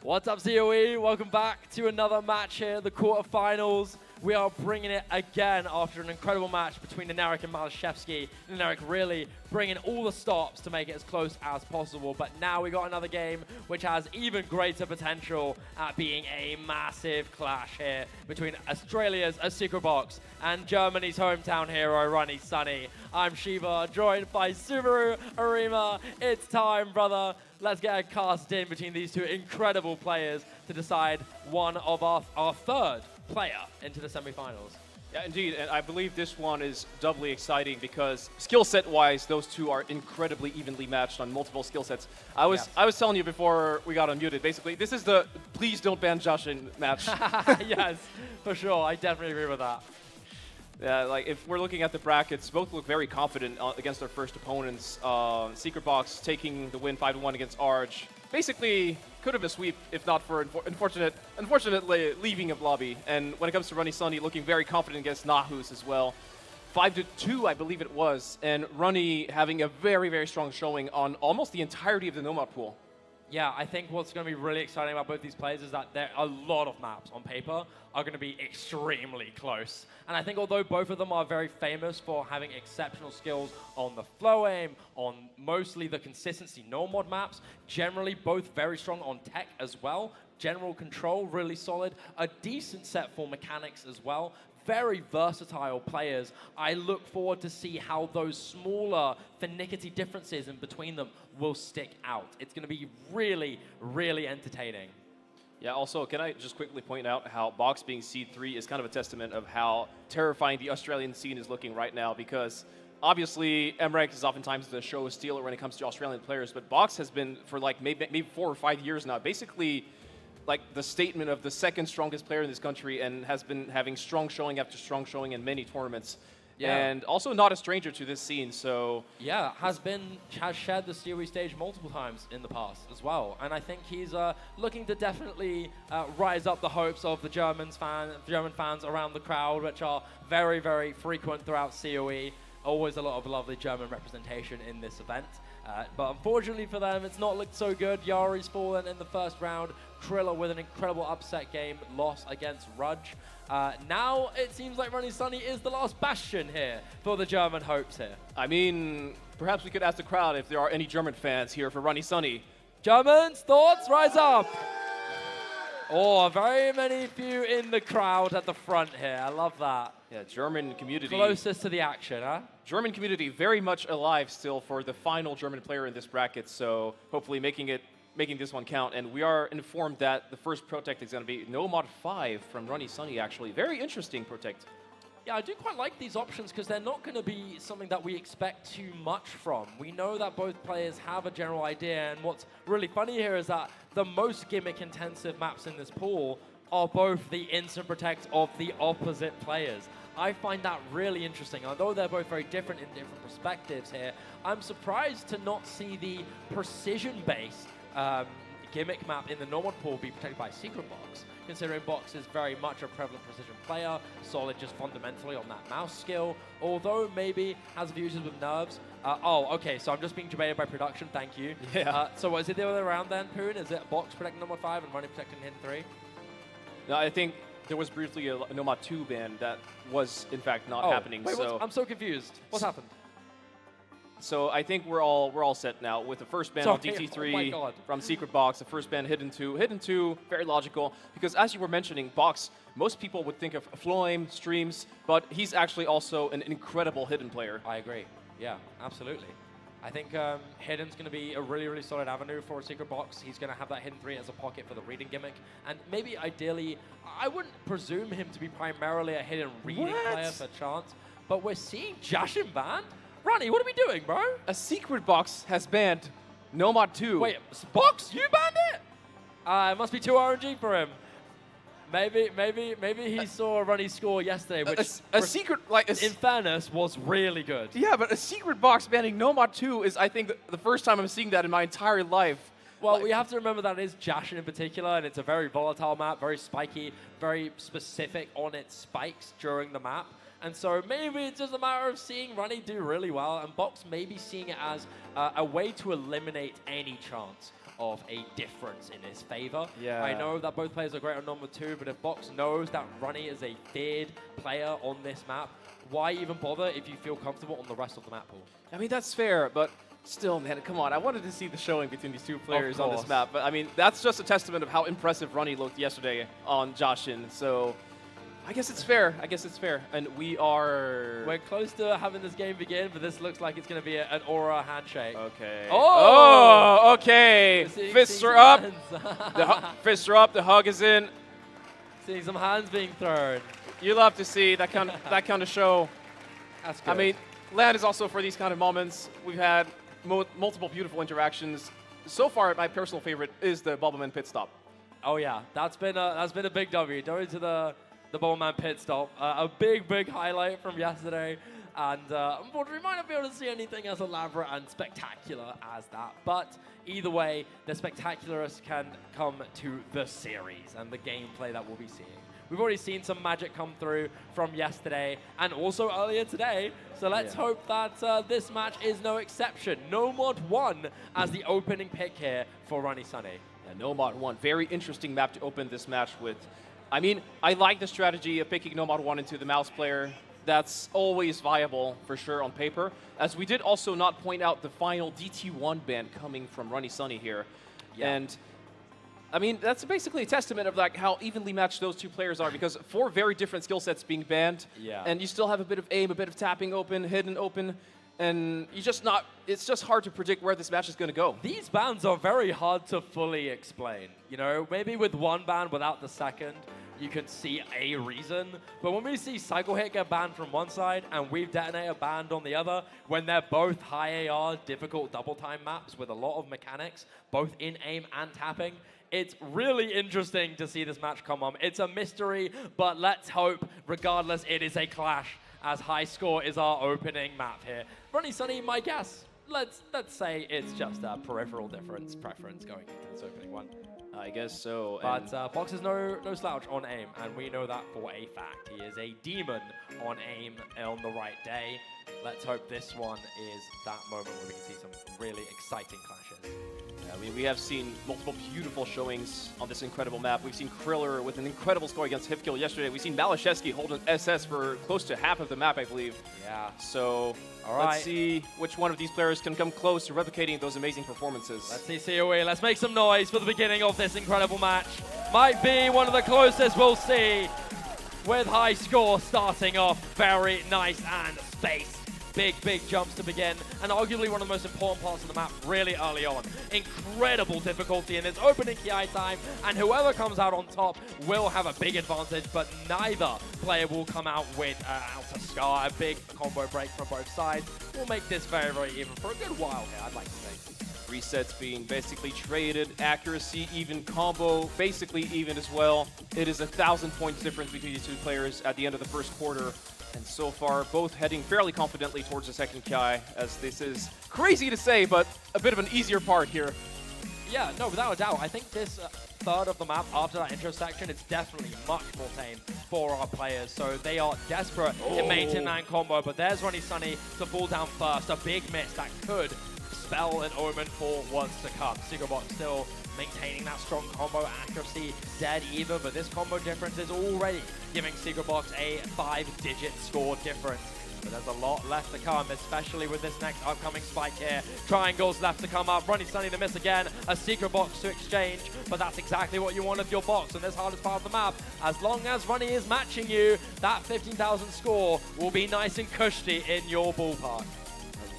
What's up, COE? Welcome back to another match here, the quarterfinals. We are bringing it again after an incredible match between Nenarek and Malashevsky. Nenarek really bringing all the stops to make it as close as possible. But now we got another game which has even greater potential at being a massive clash here between Australia's ASecretBox and Germany's hometown hero, runnysunny. I'm Shiva, joined by Subaru Arima. It's time, brother. Let's get a cast in between these two incredible players to decide one of our third player into the semifinals. Yeah, indeed, and I believe this one is doubly exciting because skill set wise, those two are incredibly evenly matched on multiple skill sets. I was telling you before we got unmuted, basically, this is the please don't ban Jushin match. Yes, for sure, I definitely agree with that. Yeah, like if we're looking at the brackets, both look very confident against their first opponents. ASecretBox taking the win 5-1 against Arj. Basically, could have been a sweep if not for unfortunately leaving of lobby. And when it comes to runnysunny, looking very confident against Nahus as well. 5-2, I believe it was, and Runny having a very, very strong showing on almost the entirety of the Nomad pool. Yeah, I think what's going to be really exciting about both these players is that a lot of maps on paper are going to be extremely close. And I think although both of them are very famous for having exceptional skills on the flow aim, on mostly the consistency no-mod maps, generally both very strong on tech as well. General control, really solid. A decent set for mechanics as well. Very versatile players. I look forward to see how those smaller finicky differences in between them will stick out. It's going to be really, really entertaining. Yeah, also, can I just quickly point out how Box being Seed 3 is kind of a testament of how terrifying the Australian scene is looking right now, because obviously MREX is oftentimes the show stealer when it comes to Australian players, but Box has been for like maybe 4 or 5 years now, basically like the statement of the second strongest player in this country, and has been having strong showing after strong showing in many tournaments. Yeah. And also not a stranger to this scene, so... Yeah, has shared the COE stage multiple times in the past as well. And I think he's looking to definitely rise up the hopes of the German fans around the crowd, which are very, very frequent throughout COE. Always a lot of lovely German representation in this event. But unfortunately for them, it's not looked so good. Yari's fallen in the first round. Triller with an incredible upset game, loss against Rudge. Now it seems like runnysunny is the last bastion here for the German hopes here. I mean, perhaps we could ask the crowd if there are any German fans here for runnysunny. Germans, thoughts? Rise up. Oh, very many few in the crowd at the front here. I love that. Yeah, German community. Closest to the action, huh? German community very much alive still for the final German player in this bracket, so hopefully making this one count. And we are informed that the first Protect is going to be Nomad 5 from runnysunny, actually. Very interesting Protect. Yeah, I do quite like these options because they're not going to be something that we expect too much from. We know that both players have a general idea, and what's really funny here is that the most gimmick-intensive maps in this pool are both the instant protect of the opposite players. I find that really interesting. Although they're both very different in different perspectives here, I'm surprised to not see the precision-based gimmick map in the normal pool be protected by ASecretBox, considering Box is very much a prevalent precision player, solid just fundamentally on that mouse skill, although maybe has users with nerves. Oh, okay, so I'm just being debated by production, thank you. Yeah. So what is it the other way around then, Poon? Is it Box protecting Nomad 5 and Runny protecting Hidden 3? No, I think there was briefly a Nomad 2 ban that was in fact not happening. Wait, so I'm so confused. What's happened? So I think we're all set now with the first ban on DT3 from ASecretBox, the first ban Hidden 2. Hidden 2, very logical, because as you were mentioning, Box, most people would think of Floim, streams, but he's actually also an incredible Hidden player. I agree. Yeah, absolutely. I think Hidden's going to be a really, really solid avenue for ASecretBox. He's going to have that Hidden 3 as a pocket for the reading gimmick. And maybe ideally, I wouldn't presume him to be primarily a Hidden reading player for chance, but we're seeing Jashin banned? Runny, what are we doing, bro? ASecretBox has banned Nomad 2. Wait, Box, you banned it? It must be too RNG for him. Maybe he saw Runny's score yesterday, which in fairness was really good. Yeah, but ASecretBox banning Nomad 2 is, I think, the first time I'm seeing that in my entire life. Well, we have to remember that it is Jashin in particular, and it's a very volatile map, very spiky, very specific on its spikes during the map. And so maybe it's just a matter of seeing Runny do really well, and Box maybe seeing it as a way to eliminate any chance of a difference in his favor. Yeah. I know that both players are great on number 2, but if Box knows that Runny is a feared player on this map, why even bother if you feel comfortable on the rest of the map pool? I mean, that's fair, but still, man, come on. I wanted to see the showing between these two players on this map. But, I mean, that's just a testament of how impressive Runny looked yesterday on Joshin. So I guess it's fair. And we're close to having this game begin, but this looks like it's going to be an aura handshake. Okay. Oh! Okay. Fists are up. Fists are up. The hug is in. Seeing some hands being thrown. You love to see that kind of show. That's good. I mean, LAN is also for these kind of moments. We've had multiple beautiful interactions. So far, my personal favorite is the Bubbleman pit stop. Oh yeah, that's been a big W. Going to the Bubbleman pit stop, a big highlight from yesterday. And unfortunately, we might not be able to see anything as elaborate and spectacular as that. But either way, the spectacularist can come to the series and the gameplay that we'll be seeing. We've already seen some magic come through from yesterday and also earlier today. So let's hope that this match is no exception. No Mod 1 as the opening pick here for runnysunny. Yeah, no Mod 1. Very interesting map to open this match with. I mean, I like the strategy of picking no Mod 1 into the mouse player. That's always viable for sure on paper. As we did also not point out the final DT1 ban coming from runnysunny here. Yeah. And I mean, that's basically a testament of like how evenly matched those two players are, because 4 very different skill sets being banned, and you still have a bit of aim, a bit of tapping open, hidden open, and it's just hard to predict where this match is going to go. These bans are very hard to fully explain. You know, maybe with one ban without the second, you can see a reason. But when we see Cycle Hit get banned from one side and Weave Detonator banned on the other, when they're both high AR, difficult double time maps with a lot of mechanics, both in aim and tapping, it's really interesting to see this match come on. It's a mystery, but let's hope, regardless, it is a clash, as Highscore is our opening map here. runnysunny, my guess, let's say it's just a peripheral preference going into this opening one. I guess so. But Box is no slouch on aim, and we know that for a fact. He is a demon on aim on the right day. Let's hope this one is that moment where we can see some really exciting clashes. I mean, we have seen multiple beautiful showings on this incredible map. We've seen Kriller with an incredible score against Hifkill yesterday. We've seen Malashevsky hold an SS for close to half of the map, I believe. Yeah. So let's see which one of these players can come close to replicating those amazing performances. Let's see COE. Let's make some noise for the beginning of this incredible match. Might be one of the closest we'll see, with Highscore starting off very nice and spaced. Big jumps to begin, and arguably one of the most important parts of the map really early on. Incredible difficulty in this opening KI time, and whoever comes out on top will have a big advantage, but neither player will come out with Outer Scar. A big combo break from both sides will make this very even for a good while here, I'd like to say. Resets being basically traded, accuracy, even combo, basically even as well. It is 1,000 points difference between these two players at the end of the first quarter. And so far, both heading fairly confidently towards the second Kai, as this is crazy to say, but a bit of an easier part here. Yeah, no, without a doubt. I think this third of the map after that intro section, it's definitely much more tame for our players. So they are desperate in maintaining that combo, but there's runnysunny to fall down first. A big miss that could spell an omen for what's to come. COE still maintaining that strong combo accuracy, dead even, but this combo difference is already giving COE a 5-digit score difference. But there's a lot left to come, especially with this next upcoming spike here. Triangles left to come up, runnysunny to miss again, a COE to exchange, but that's exactly what you want of your box in this hardest part of the map. As long as Runny is matching you, that 15,000 score will be nice and cushy in your ballpark.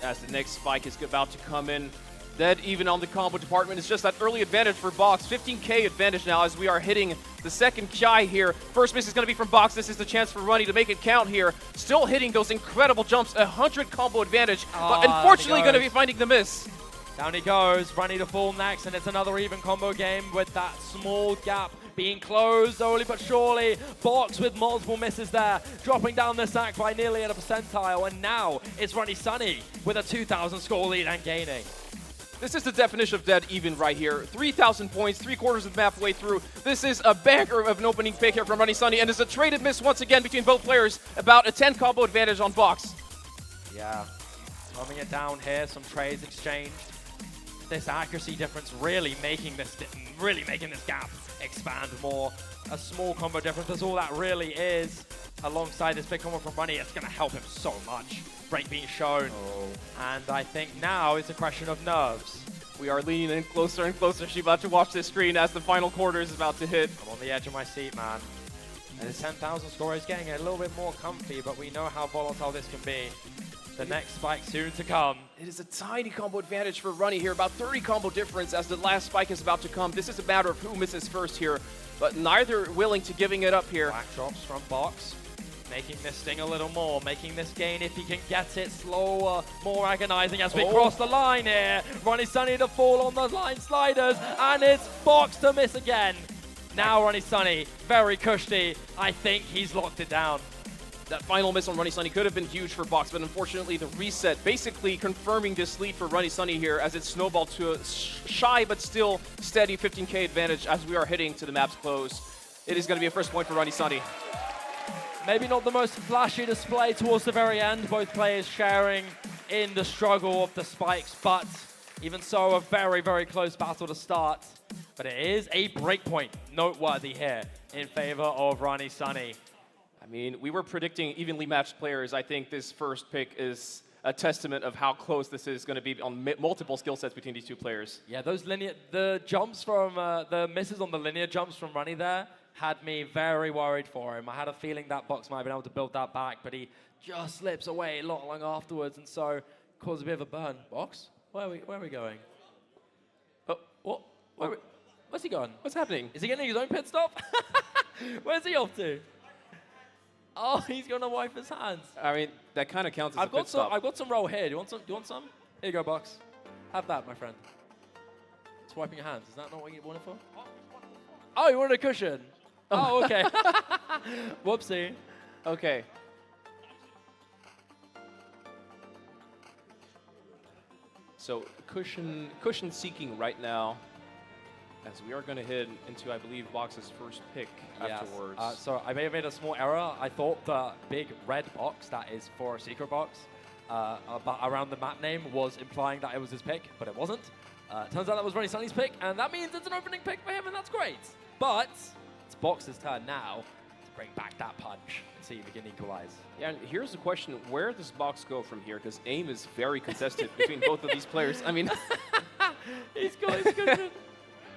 As the next spike is about to come in, dead even on the combo department. It's just that early advantage for Box. 15k advantage now as we are hitting the second Chai here. First miss is going to be from Box. This is the chance for Runny to make it count here. Still hitting those incredible jumps. 100 combo advantage, but unfortunately going to be finding the miss. Down he goes. Runny to fall next, and it's another even combo game with that small gap being closed slowly but surely. Box with multiple misses there, dropping down the sack by nearly at a percentile, and now it's runnysunny with a 2,000 score lead and gaining. This is the definition of dead even right here. 3,000 points, 3/4 of the map way through. This is a banker of an opening pick here from runnysunny, and it's a traded miss once again between both players. About a 10 combo advantage on Box. Yeah, coming it down here, some trades exchanged. This accuracy difference really making this gap expand more. A small combo difference is all that really is. Alongside this big combo from Runny, it's going to help him so much. Break being shown. And I think now it's a question of nerves. We are leaning in closer and closer. She's about to watch this screen as the final quarter is about to hit. I'm on the edge of my seat, man. And the 10,000 score is getting a little bit more comfy, but we know how volatile this can be. The next spike soon to come. It is a tiny combo advantage for Runny here, about 30 combo difference as the last spike is about to come. This is a matter of who misses first here, but neither willing to giving it up here. Black drops from Box, making this sting a little more, making this gain, if he can get it, slower, more agonizing as we cross the line here. runnysunny to fall on the line sliders, and it's Box to miss again. Now runnysunny, very cushy. I think he's locked it down. That final miss on runnysunny could have been huge for Box, but unfortunately the reset basically confirming this lead for runnysunny here as it snowballed to a shy but still steady 15k advantage as we are heading to the map's close. It is going to be a first point for runnysunny. Maybe not the most flashy display towards the very end, both players sharing in the struggle of the spikes, but even so, a very, very close battle to start. But it is a breakpoint, noteworthy here, in favor of runnysunny. I mean, we were predicting evenly matched players. I think this first pick is a testament of how close this is going to be on multiple skill sets between these two players. Yeah, the jumps from, the misses on the linear jumps from Runny there had me very worried for him. I had a feeling that Box might have been able to build that back, but he just slips away not long afterwards, and so caused a bit of a burn. Box? Where are we going? Oh, what? Where's he going? What's happening? Is he getting his own pit stop? Where's he off to? Oh, he's going to wipe his hands. I mean, that kind of counts as a pit stop. I've got some roll here. Do you want some? Here you go, Box. Have that, my friend. It's wiping your hands. Is that not what you wanted for? Oh, you wanted a cushion. Oh, okay. Whoopsie. Okay. So cushion seeking right now, as we are going to head into, I believe, Box's first pick afterwards. So I may have made a small error. I thought the big red box that is for ASecretBox around the map name was implying that it was his pick, but it wasn't. Turns out that was runnysunny's pick, and that means it's an opening pick for him, and that's great. But it's Box's turn now to bring back that punch and see if he can equalize. Yeah, and here's the question: where does Box go from here? Because aim is very contested between both of these players. I mean, he's got his cushion.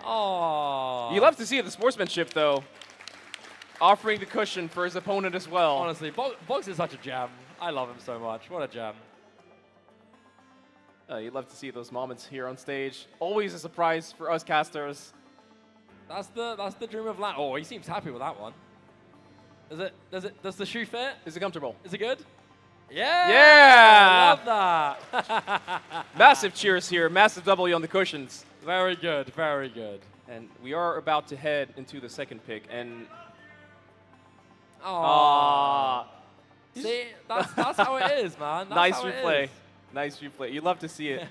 Oh. You love to see the sportsmanship, though. Offering the cushion for his opponent as well. Honestly, Box is such a gem. I love him so much. What a gem. You love to see those moments here on stage. Always a surprise for us casters. That's the dream of land. Oh, he seems happy with that one. Does the shoe fit? Is it comfortable? Is it good? Yeah! Yeah! I love that. Massive cheers here. Massive W on the cushions. Very good, very good. And we are about to head into the second pick. And see, that's how it is, man. That's nice how replay. It is. Nice replay. You love to see it.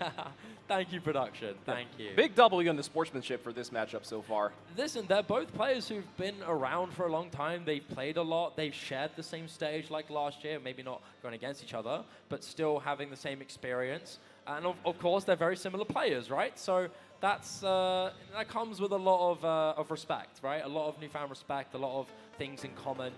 Thank you, production. Thank you. Big W on the sportsmanship for this matchup so far. Listen, they're both players who've been around for a long time. They've played a lot. They've shared the same stage like last year. Maybe not going against each other, but still having the same experience. And of course, they're very similar players, right? So that comes with a lot of respect, right? A lot of newfound respect, a lot of things in common.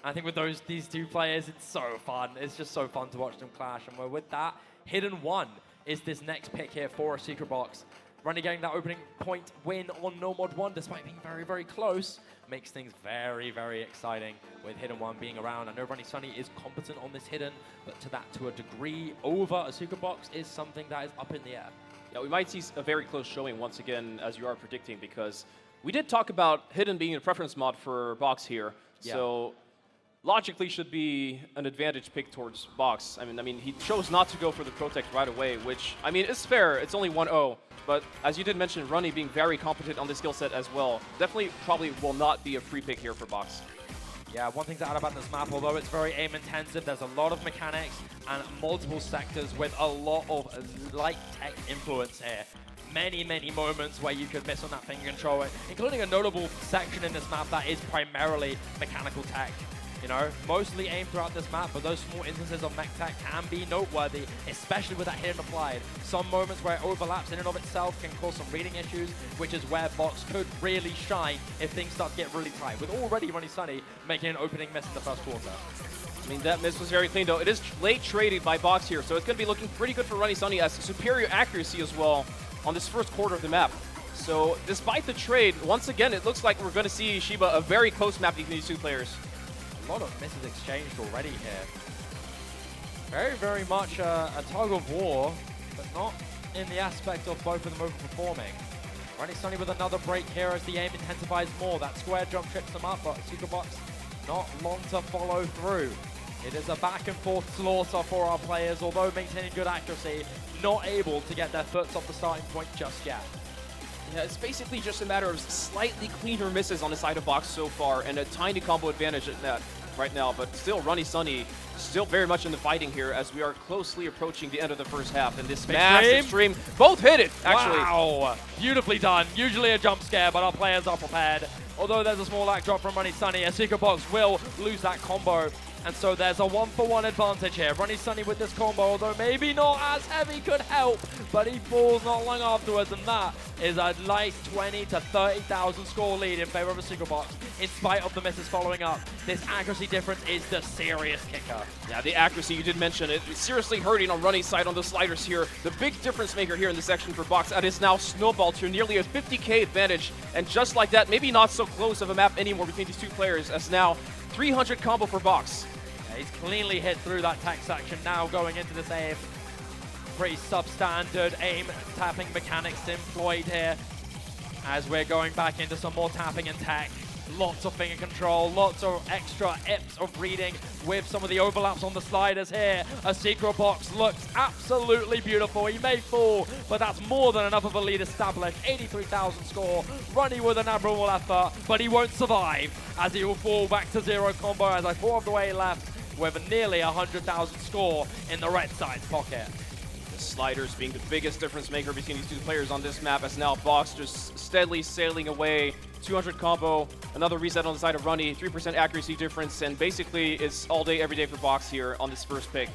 I think with these two players, it's so fun. It's just so fun to watch them clash. And we're with that. Hidden One is this next pick here for ASecretBox. Runny getting that opening point win on No Mod 1, despite being very, very close, makes things very, very exciting with Hidden One being around. I know runnysunny is competent on this Hidden, but to a degree over ASecretBox is something that is up in the air. Yeah, we might see a very close showing once again, as you are predicting, because we did talk about Hidden being a preference mod for Box here. Yeah. So logically should be an advantage pick towards Box. I mean, he chose not to go for the Protect right away, which, I mean, is fair. It's only 1-0. But as you did mention, Runny being very competent on this skill set as well. Definitely probably will not be a free pick here for Box. Yeah, one thing to add about this map, although it's very aim-intensive, there's a lot of mechanics and multiple sectors with a lot of light tech influence here. many, many moments where you could miss on that finger controller, including a notable section in this map that is primarily mechanical tech. You know, mostly aimed throughout this map, but those small instances of mech tech can be noteworthy, especially with that hidden applied. Some moments where it overlaps in and of itself can cause some reading issues, which is where Box could really shine if things start to get really tight, with already runnysunny making an opening miss in the first quarter. I mean, that miss was very clean, though. It is late traded by Box here, so it's going to be looking pretty good for runnysunny as superior accuracy as well on this first quarter of the map. So despite the trade, once again, it looks like we're going to see Shiba a very close map between these two players. A lot of misses exchanged already here. Very much a tug of war, but not in the aspect of both of them overperforming. runnysunny with another break here as the aim intensifies more. That square jump trips them up, but ASecretBox not long to follow through. It is a back and forth slaughter for our players, although maintaining good accuracy, not able to get their foot off the starting point just yet. Yeah, it's basically just a matter of slightly cleaner misses on the side of Box so far, and a tiny combo advantage at that right now, but still runnysunny still very much in the fighting here as we are closely approaching the end of the first half, and this massive stream, both hit it, actually. Wow, beautifully done. Usually a jump scare, but our players are prepared. Although there's a small lag drop from runnysunny, ASecretBox will lose that combo. And so there's a 1-for-1 advantage here. runnysunny with this combo, although maybe not as heavy could help, but he falls not long afterwards, and that is a nice 20 to 30,000 score lead in favor of ASecretBox, in spite of the misses following up. This accuracy difference is the serious kicker. Yeah, the accuracy, you did mention it. It's seriously hurting on Runny's side on the sliders here. The big difference maker here in the section for Box, that is now snowballed to nearly a 50k advantage, and just like that, maybe not so close of a map anymore between these two players, as now 300 combo for Box. He's cleanly hit through that tech section now going into this aim. Pretty substandard aim tapping mechanics employed here as we're going back into some more tapping and tech. Lots of finger control, lots of extra ips of reading with some of the overlaps on the sliders here. ASecretBox looks absolutely beautiful. He may fall, but that's more than enough of a lead established. 83,000 score, Runny with an admirable effort, but he won't survive as he will fall back to 0 combo as I 4 of the way left with nearly 100,000 score in the red side's pocket. The sliders being the biggest difference maker between these two players on this map, as now Box just steadily sailing away. 200 combo, another reset on the side of Runny, 3% accuracy difference, and basically it's all day, every day for Box here on this first pick.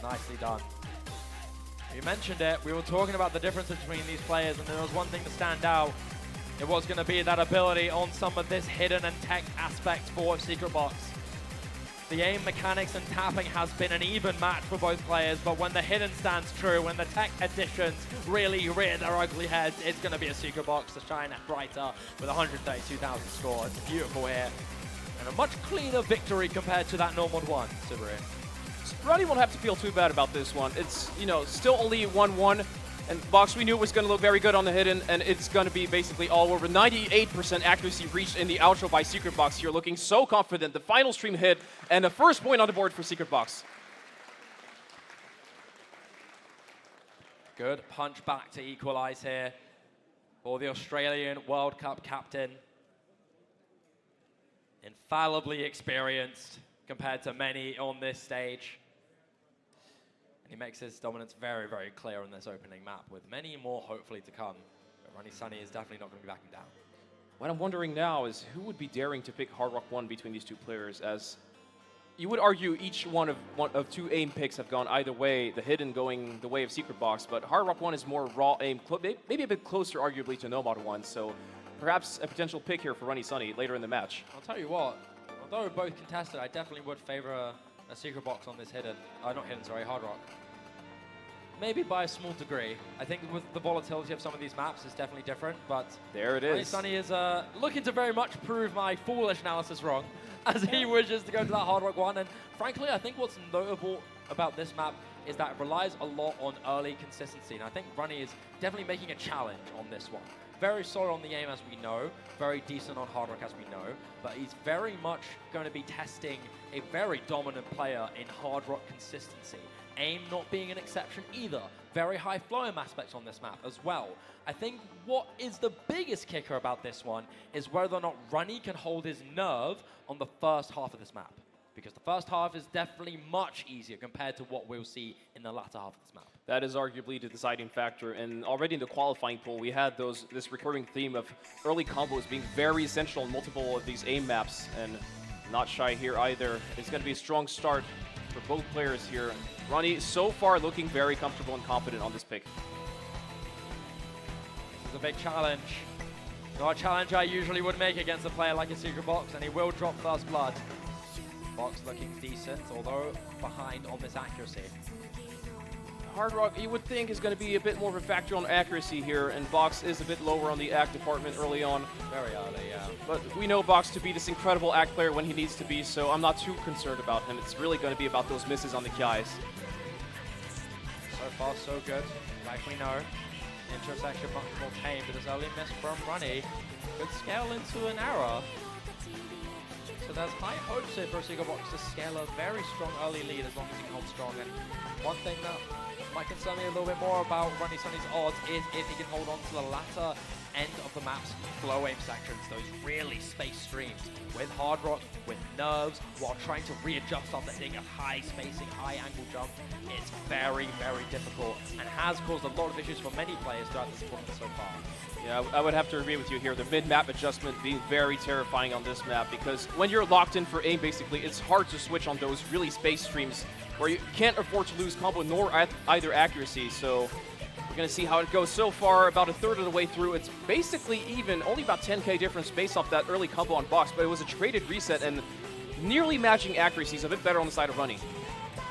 Nicely done. You mentioned it, we were talking about the differences between these players, and there was one thing to stand out. It was going to be that ability on some of this hidden and tech aspect for ASecretBox. The aim mechanics and tapping has been an even match for both players, but when the hidden stands true, when the tech additions really rear their ugly heads, it's going to be ASecretBox to shine brighter with 132,000 score. It's beautiful here, and a much cleaner victory compared to that normal one, Subaru. Runny won't have to feel too bad about this one. It's, you know, still only 1-1. And Box, we knew it was going to look very good on the hidden, and it's going to be basically all over. 98% accuracy reached in the outro by ASecretBox here, looking so confident. The final stream hit, and the first point on the board for ASecretBox. Good punch back to equalize here for the Australian World Cup captain. Infallibly experienced compared to many on this stage. And he makes his dominance very, very clear on this opening map, with many more hopefully to come. But runnysunny is definitely not going to be backing down. What I'm wondering now is who would be daring to pick Hard Rock 1 between these two players, as you would argue each one of two aim picks have gone either way, the hidden going the way of ASecretBox, but Hard Rock 1 is more raw aim, maybe a bit closer arguably to Nomad 1, so perhaps a potential pick here for runnysunny later in the match. I'll tell you what, although both contested, I definitely would favor ASecretBox on this hidden. Not hidden, sorry, Hard Rock. Maybe by a small degree. I think with the volatility of some of these maps, it's definitely different, but there it is. runnysunny is looking to very much prove my foolish analysis wrong, as he wishes to go to that Hard Rock 1. And frankly, I think what's notable about this map is that it relies a lot on early consistency. And I think Runny is definitely making a challenge on this one. Very solid on the aim, as we know. Very decent on Hard Rock, as we know. But he's very much going to be testing a very dominant player in Hard Rock consistency. Aim not being an exception either. Very high flow-aim aspects on this map as well. I think what is the biggest kicker about this one is whether or not Runny can hold his nerve on the first half of this map. Because the first half is definitely much easier compared to what we'll see in the latter half of this map. That is arguably the deciding factor. And already in the qualifying pool, we had this recurring theme of early combos being very essential in multiple of these aim maps. And not shy here either. It's going to be a strong start for both players here. Runny so far looking very comfortable and confident on this pick. This is a big challenge. Not a challenge I usually would make against a player like ASecretBox, and he will drop first blood. Box looking decent, although behind on this accuracy. Hard Rock, you would think, is going to be a bit more of a factor on accuracy here, and Box is a bit lower on the act department early on. Very early, yeah. But we know Box to be this incredible act player when he needs to be, so I'm not too concerned about him. It's really going to be about those misses on the KIs. So far, so good. Like we know, intersection much more tame, but this early miss from Runny could scale into an error. So there's high hopes here for ASecretBox to scale a very strong early lead as long as he holds strong. And one thing that might concern me a little bit more about Runny Sunny's odds is if he can hold on to the latter end of the map's flow aim sections, those really spaced streams with Hard Rock, with nerves, while trying to readjust after hitting a high spacing, high angle jump. It's very, very difficult and has caused a lot of issues for many players throughout this tournament so far. Yeah, I would have to agree with you here. The mid-map adjustment being very terrifying on this map, because when you're locked in for aim, basically, it's hard to switch on those really spaced streams where you can't afford to lose combo nor either accuracy. So we're going to see how it goes. So far, about a third of the way through, it's basically even, only about 10k difference based off that early combo on Box, but it was a traded reset and nearly matching accuracy, so a bit better on the side of Runny.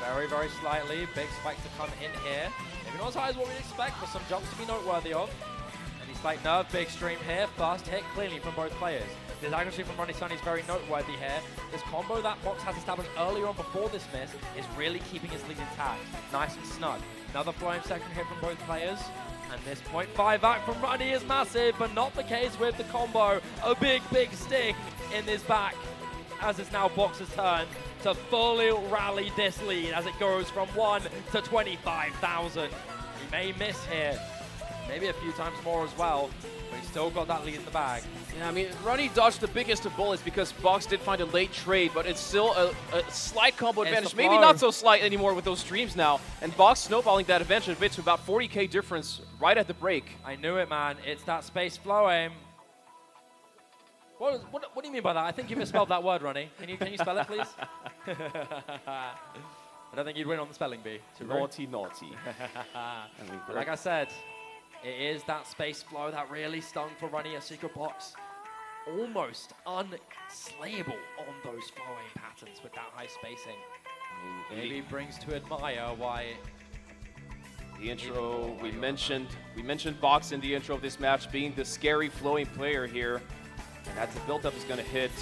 Very, very slightly. Big spike to come in here. Maybe not as high as what we'd expect, but some jumps to be noteworthy of. Slight nerve, big stream here, fast hit cleanly from both players. This accuracy from Runny Sunny is very noteworthy here. This combo that Box has established earlier on before this miss is really keeping his lead intact. Nice and snug. Another flowing second hit from both players. And this 0.5 back from Runny is massive, but not the case with the combo. A big, big sting in this back, as it's now Box's turn to fully rally this lead as it goes from 1 to 25,000. He may miss here. Maybe a few times more as well, but he's still got that lead in the bag. Yeah, I mean, Runny dodged the biggest of bullets because Box did find a late trade, but it's still a slight combo advantage. Maybe not so slight anymore with those streams now. And Box snowballing that advantage a bit to about 40k difference right at the break. I knew it, man. It's that space flow aim. What do you mean by that? I think you misspelled that word, Runny. Can you spell it, please? I don't think you'd win on the spelling bee. Naughty, naughty. Like I said, it is that space flow that really stung for Runny. ASecretBox almost unslayable on those flowing patterns with that high spacing. Maybe brings to admire why. The intro, we mentioned Box in the intro of this match being the scary flowing player here. And as the build-up is going to hit,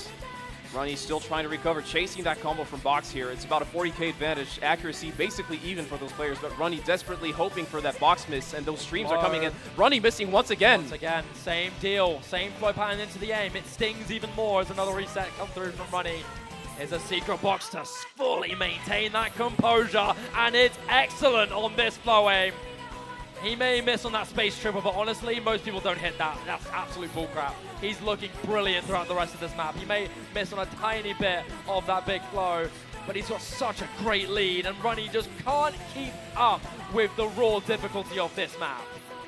Runny still trying to recover, chasing that combo from Box here. It's about a 40k advantage, accuracy basically even for those players, but Runny desperately hoping for that Box miss, and those streams are coming in. Runny missing once again. Once again, same deal, same flow pattern into the aim. It stings even more as another reset comes through from Runny. Is ASecretBox to fully maintain that composure, and it's excellent on this flow aim. He may miss on that space triple, but honestly, most people don't hit that. That's absolute bullcrap. He's looking brilliant throughout the rest of this map. He may miss on a tiny bit of that big flow, but he's got such a great lead, and Runny just can't keep up with the raw difficulty of this map.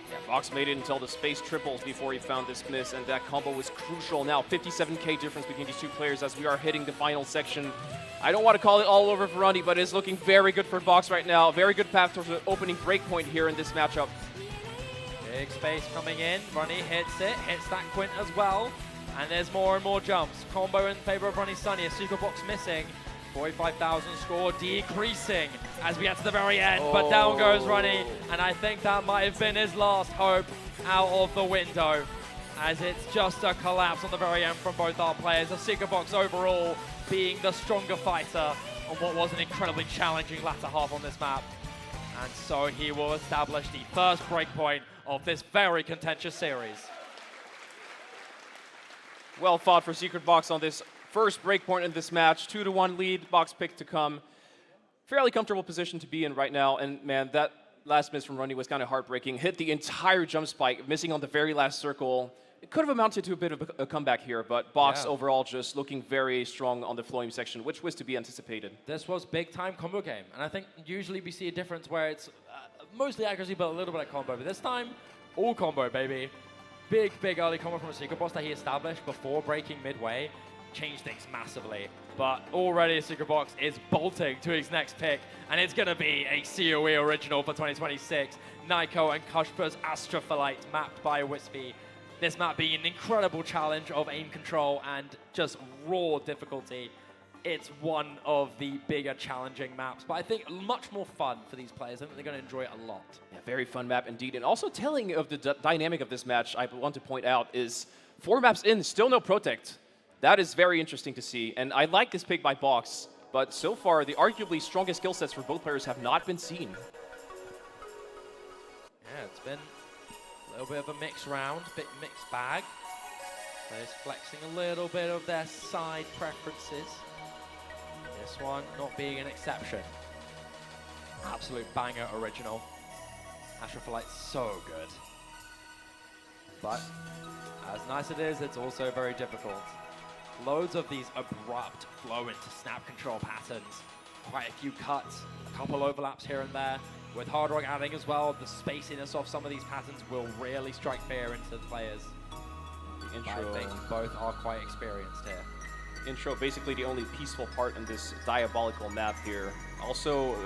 Yeah, Box made it until the space triples before he found this miss, and that combo was crucial. Now, 57k difference between these two players as we are hitting the final section. I don't want to call it all over for Runny, but it's looking very good for Box right now. Very good path towards the opening breakpoint here in this matchup. Big space coming in. Runny hits it, hits that Quint as well. And there's more and more jumps. Combo in favor of Runny Sunny. ASecretBox missing. 45,000 score decreasing as we get to the very end. But down goes Runny. And I think that might have been his last hope out of the window, as it's just a collapse on the very end from both our players. ASecretBox overall being the stronger fighter on what was an incredibly challenging latter half on this map. And so he will establish the first breakpoint of this very contentious series. Well fought for ASecretBox on this first breakpoint in this match. 2-1 lead, Box pick to come. Fairly comfortable position to be in right now. And man, that last miss from Runny was kind of heartbreaking. Hit the entire jump spike, missing on the very last circle. It could have amounted to a bit of a comeback here, but Box overall just looking very strong on the flowing section, which was to be anticipated. This was big time combo game, and I think usually we see a difference where it's mostly accuracy, but a little bit of combo. But this time, all combo, baby. Big early combo from a COE that he established before breaking midway. Changed things massively. But already ASecretBox is bolting to his next pick, and it's going to be a COE original for 2026. Nyko and Kushpa's Astrophyllite mapped by Wispy. This map being an incredible challenge of aim control and just raw difficulty. It's one of the bigger challenging maps, but I think much more fun for these players. I think they're going to enjoy it a lot. Yeah, very fun map indeed. And also telling of the dynamic of this match, I want to point out is 4 maps in, still no Protect. That is very interesting to see. And I like this pick by Box, but so far, the arguably strongest skill sets for both players have not been seen. Yeah, it's been a little bit of a mixed round, bit mixed bag. Players flexing a little bit of their side preferences. This one not being an exception. Absolute banger original. Astrophyllite's so good. But as nice it is, it's also very difficult. Loads of these abrupt flow into snap control patterns. Quite a few cuts, a couple overlaps here and there. With Hard Rock adding as well, the spaciness of some of these patterns will really strike fear into the players. The intro. I think both are quite experienced here. Intro, basically the only peaceful part in this diabolical map here. Also,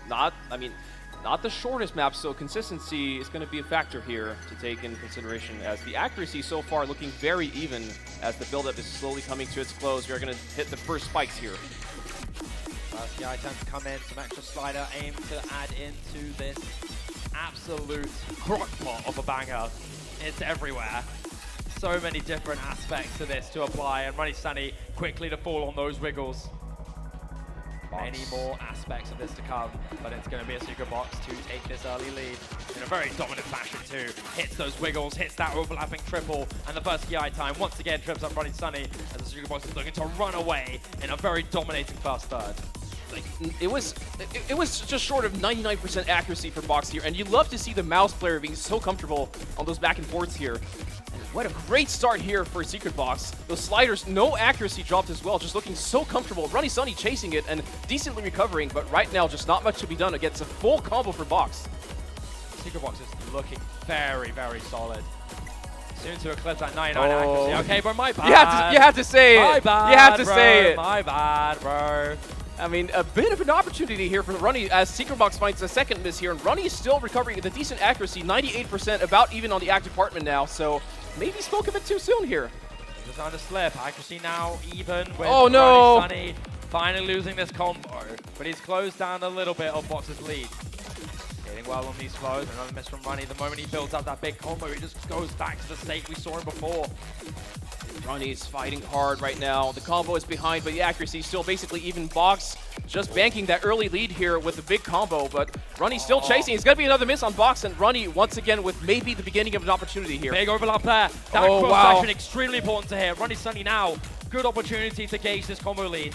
not the shortest map, so consistency is going to be a factor here to take in consideration, as the accuracy so far looking very even as the build-up is slowly coming to its close. We are going to hit the first spikes here. First guy time to come in, some extra slider aim to add into this absolute crockpot of a banger. It's everywhere. So many different aspects to this to apply, and runnysunny quickly to fall on those wiggles. Many more aspects of this to come, but it's going to be ASecretBox to take this early lead in a very dominant fashion too. Hits those wiggles, hits that overlapping triple, and the first KI time once again trips up runnysunny as ASecretBox is looking to run away in a very dominating first third. Like, it was just short of 99% accuracy for Box here, and you love to see the mouse player being so comfortable on those back and forths here. What a great start here for ASecretBox. Those sliders, no accuracy dropped as well, just looking so comfortable. runnysunny chasing it and decently recovering, but right now just not much to be done against a full combo for Box. ASecretBox is looking very solid. Soon to eclipse that 99 accuracy. Okay, bro, my bad. You had to say it. My bad, you had to bro, say it. My bad, bro. I mean, a bit of an opportunity here for Runny as ASecretBox finds a second miss here, and Runny is still recovering with a decent accuracy, 98%, about even on the active department now, so maybe spoke a bit too soon here. Just on to slip. Accuracy now even with oh, no. runnysunny finally losing this combo, but he's closed down a little bit of Box's lead. Hitting well on these flows. Another miss from Runny. The moment he builds up that big combo, he just goes back to the state we saw him before. Runny's fighting hard right now. The combo is behind, but the accuracy is still basically even. Box just banking that early lead here with the big combo, but Runny's still chasing. It's going to be another miss on Box, and Runny once again with maybe the beginning of an opportunity here. Big overlap there. That cross section extremely important to hit. runnysunny now, good opportunity to gauge this combo lead.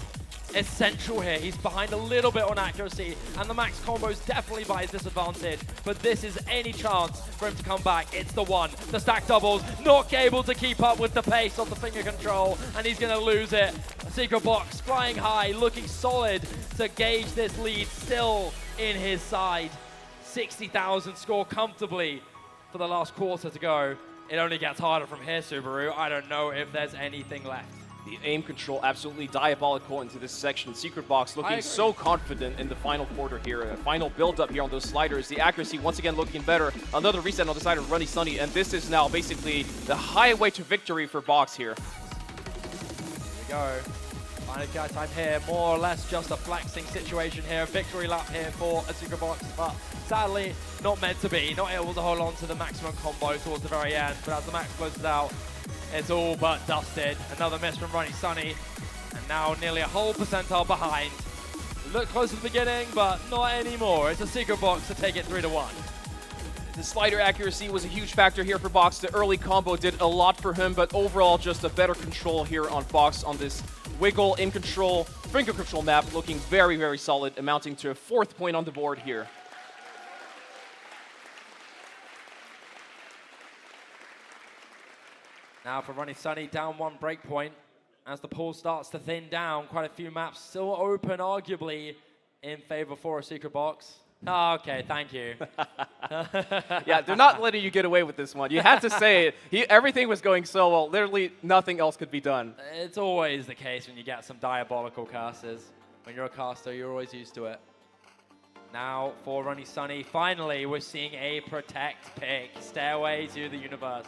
Essential here. He's behind a little bit on accuracy, and the max combo is definitely by his disadvantage, but this is any chance for him to come back. It's the one. The stack doubles, not able to keep up with the pace of the finger control, and he's going to lose it. ASecretBox flying high, looking solid to gauge this lead, still in his side. 60,000 score comfortably for the last quarter to go. It only gets harder from here, Subaru. I don't know if there's anything left. The aim control absolutely diabolical into this section. ASecretBox looking so confident in the final quarter here. A final build-up here on those sliders. The accuracy once again looking better. Another reset on the side of runnysunny, and this is now basically the highway to victory for Box here. Here we go. Final guy time here. More or less just a flexing situation here. Victory lap here for ASecretBox, but sadly not meant to be. Not able to hold on to the maximum combo towards the very end, but as the max closes out, it's all but dusted. Another miss from runnysunny, and now nearly a whole percentile behind. Looked close at the beginning, but not anymore. It's ASecretBox to take it 3-1. The slider accuracy was a huge factor here for Box. The early combo did a lot for him, but overall just a better control here on Box on this wiggle, in control, finger control map, looking very solid, amounting to a 4th point on the board here. Now for runnysunny, down 1 breakpoint. As the pool starts to thin down, quite a few maps still open, arguably, in favor for ASecretBox. Oh, okay, thank you. Yeah, they're not letting you get away with this one. You had to say it. Everything was going so well. Literally nothing else could be done. It's always the case when you get some diabolical casters. When you're a caster, you're always used to it. Now for runnysunny, finally we're seeing a protect pick. Stairway to the universe.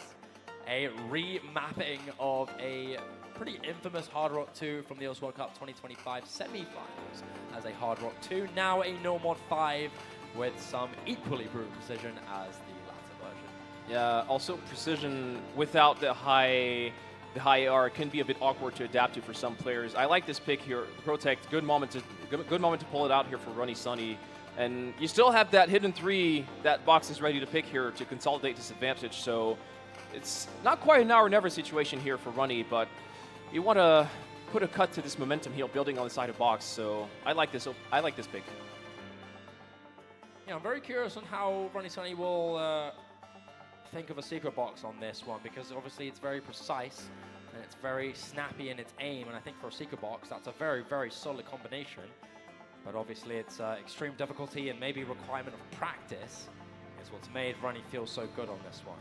A remapping of a pretty infamous Hard Rock 2 from the US World Cup 2025 semi-finals as a Hard Rock 2. Now a No Mod 5 with some equally brutal precision as the latter version. Yeah, also precision without the high AR can be a bit awkward to adapt to for some players. I like this pick here. Protect, good moment to pull it out here for runnysunny. And you still have that hidden 3 that Box is ready to pick here to consolidate this advantage. So it's not quite a now or never situation here for Runny, but you want to put a cut to this momentum here building on the side of Box. So I like this pick. Yeah, I'm very curious on how runnysunny will think of a secret box on this one, because obviously it's very precise and it's very snappy in its aim, and I think for a secret box that's a very, very solid combination. But obviously it's extreme difficulty and maybe requirement of practice is what's made Runny feel so good on this one.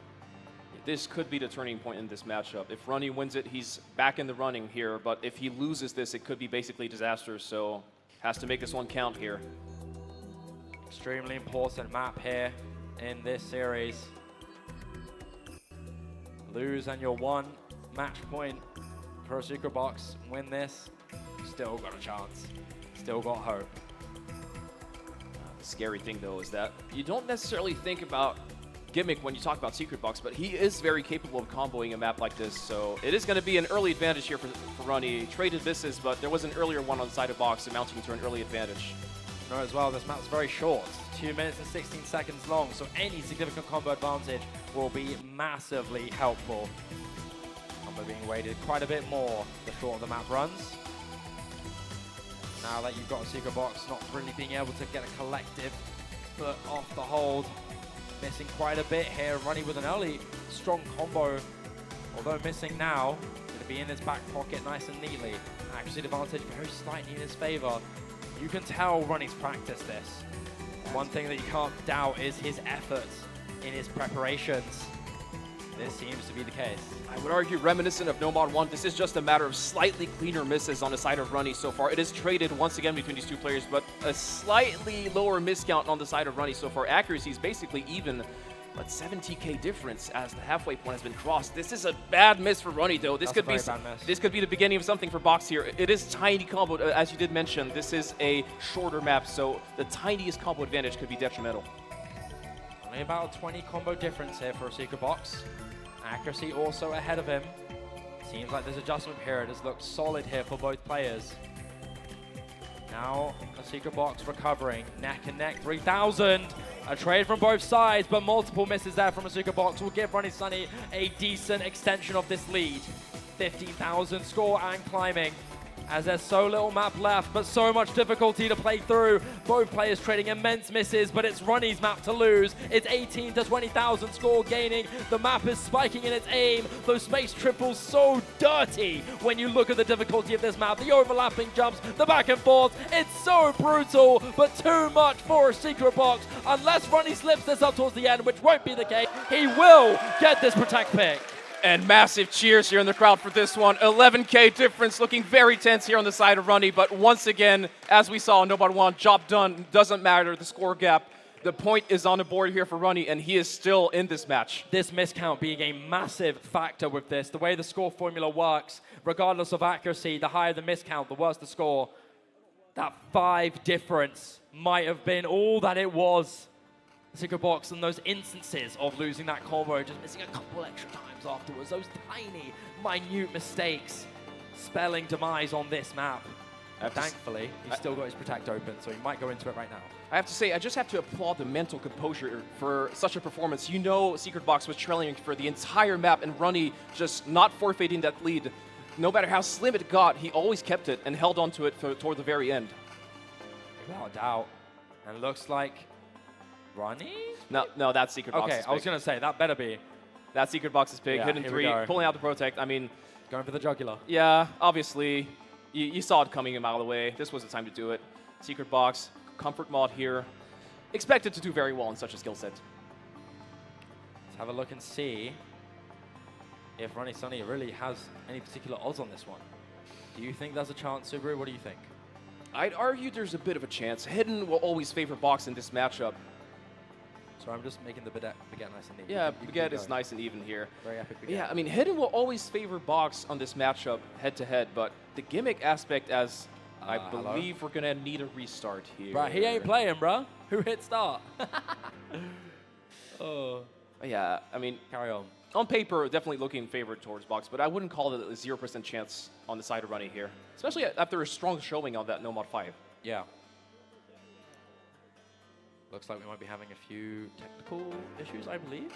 This could be the turning point in this matchup. If Runny wins it, he's back in the running here, but if he loses this, it could be basically disaster, so has to make this one count here. Extremely important map here in this series. Lose and you're 1 match point for a secret box. Win this, still got a chance. Still got hope. The scary thing, though, is that you don't necessarily think about gimmick when you talk about secret box, but he is very capable of comboing a map like this, so it is going to be an early advantage here for Runny. Traded misses, but there was an earlier one on the side of Box amounting to an early advantage. No, as well, this map's very short, 2 minutes and 16 seconds long, so any significant combo advantage will be massively helpful. Combo being weighted quite a bit more the shorter the map runs. Now that you've got a secret box, not really being able to get a collective foot off the hold. Missing quite a bit here. Runny with an early strong combo, although missing now. Going to be in his back pocket nice and neatly. Accuracy advantage very slightly in his favor. You can tell Runny's practiced this. One thing that you can't doubt is his efforts in his preparations. This seems to be the case. I would argue reminiscent of No Mod 1. This is just a matter of slightly cleaner misses on the side of Runny so far. It is traded once again between these two players, but a slightly lower miscount on the side of Runny so far. Accuracy is basically even, but 70k difference as the halfway point has been crossed. This is a bad miss for Runny, though. This could be the beginning of something for Box here. It is tiny combo, as you did mention. This is a shorter map, so the tiniest combo advantage could be detrimental. Only about a 20 combo difference here for a secret box. Accuracy also ahead of him. Seems like this adjustment period has looked solid here for both players. Now a secret box recovering, neck and neck, 3,000. A trade from both sides, but multiple misses there from a secret box will give runnysunny a decent extension of this lead. 15,000 score and climbing. As there's so little map left, but so much difficulty to play through. Both players trading immense misses, but it's Runny's map to lose. It's 18 to 20,000 score gaining. The map is spiking in its aim. Those space triples so dirty when you look at the difficulty of this map. The overlapping jumps, the back and forth. It's so brutal, but too much for a secret box. Unless Runny slips this up towards the end, which won't be the case, he will get this protect pick. And massive cheers here in the crowd for this one. 11k difference, looking very tense here on the side of Runny. But once again, as we saw, No Mod 1, job done. Doesn't matter, the score gap. The point is on the board here for Runny, and he is still in this match. This miscount being a massive factor with this. The way the score formula works, regardless of accuracy, the higher the miscount, the worse the score. That 5 difference might have been all that it was. Secret box and those instances of losing that combo, just missing a couple extra times afterwards. Those tiny, minute mistakes spelling demise on this map. Thankfully, he's still got his protect open, so he might go into it right now. I have to say, I just have to applaud the mental composure for such a performance. You know Secret Box was trailing for the entire map, and Runny just not forfeiting that lead. No matter how slim it got, he always kept it and held on to it toward the very end. Without a doubt. And it looks like Runny? No, that's Secret Box's pick. I was going to say, that better be. That's Secret Box's pick. Hidden 3, pulling out the protect. I mean, going for the jugular. Yeah, obviously, you saw it coming a mile away. This was the time to do it. Secret Box, comfort mod here. expected to do very well in such a skill set. Let's have a look and see if runnysunny really has any particular odds on this one. Do you think there's a chance, Subaru? What do you think? I'd argue there's a bit of a chance. Hidden will always favor Box in this matchup. So I'm just making the baguette nice and neat. Yeah, baguette is nice and even here. Very epic baguette. Yeah, I mean, Hidden will always favor Box on this matchup head-to-head, but the gimmick aspect, as I believe we're going to need a restart here. Right, he ain't playing, bro. Who hit start? Oh. Yeah, I mean, carry on. On paper, definitely looking favored towards Box, but I wouldn't call it a 0% chance on the side of Runny here, especially after a strong showing on that No Mod 5. Yeah. Looks like we might be having a few technical issues, I believe.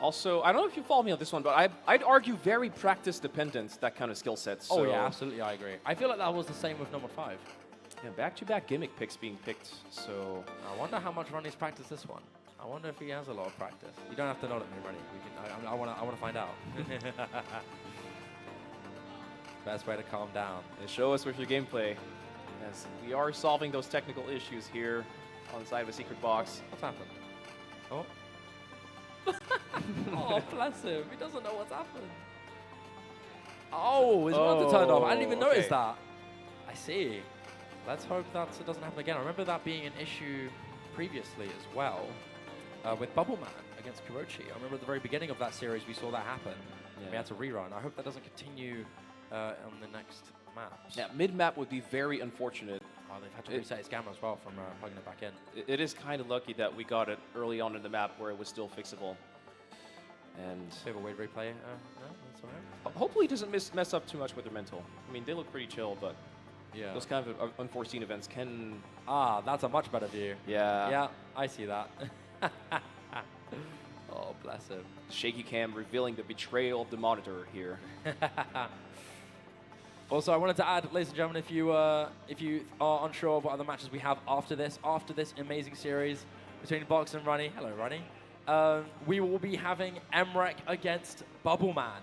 Also, I don't know if you follow me on this one, but I'd argue very practice-dependent, that kind of skill set. So. Oh, yeah, absolutely, I agree. I feel like that was the same with No Mod 5. Yeah, back-to-back gimmick picks being picked, so... I wonder how much Runny's practiced this one. I wonder if he has a lot of practice. You don't have to nod at me, Runny. I want to find out. Best way to calm down. And show us with your gameplay, as we are solving those technical issues here on the side of ASecretBox. What's happened? Oh. Oh, bless him. He doesn't know what's happened. Oh, his monitor turned off. I didn't even notice that. I see. Let's hope that it doesn't happen again. I remember that being an issue previously as well with Bubbleman against Kurochi. I remember at the very beginning of that series we saw that happen. Yeah. We had to rerun. I hope that doesn't continue on the next maps. Yeah, mid-map would be very unfortunate. Oh, they've had to reset his camera as well from plugging it back in. It is kind of lucky that we got it early on in the map where it was still fixable. And bit of a weird replay. No, that's all right. Hopefully he doesn't mess up too much with their mental. I mean, they look pretty chill, but yeah, those kind of unforeseen events can... Ah, that's a much better view. Yeah. Yeah, I see that. Oh, bless him. Shaky cam revealing the betrayal of the monitor here. Also, I wanted to add, ladies and gentlemen, if you are unsure of what other matches we have after this amazing series between Box and Runny, hello Runny, we will be having Emrek against Bubbleman,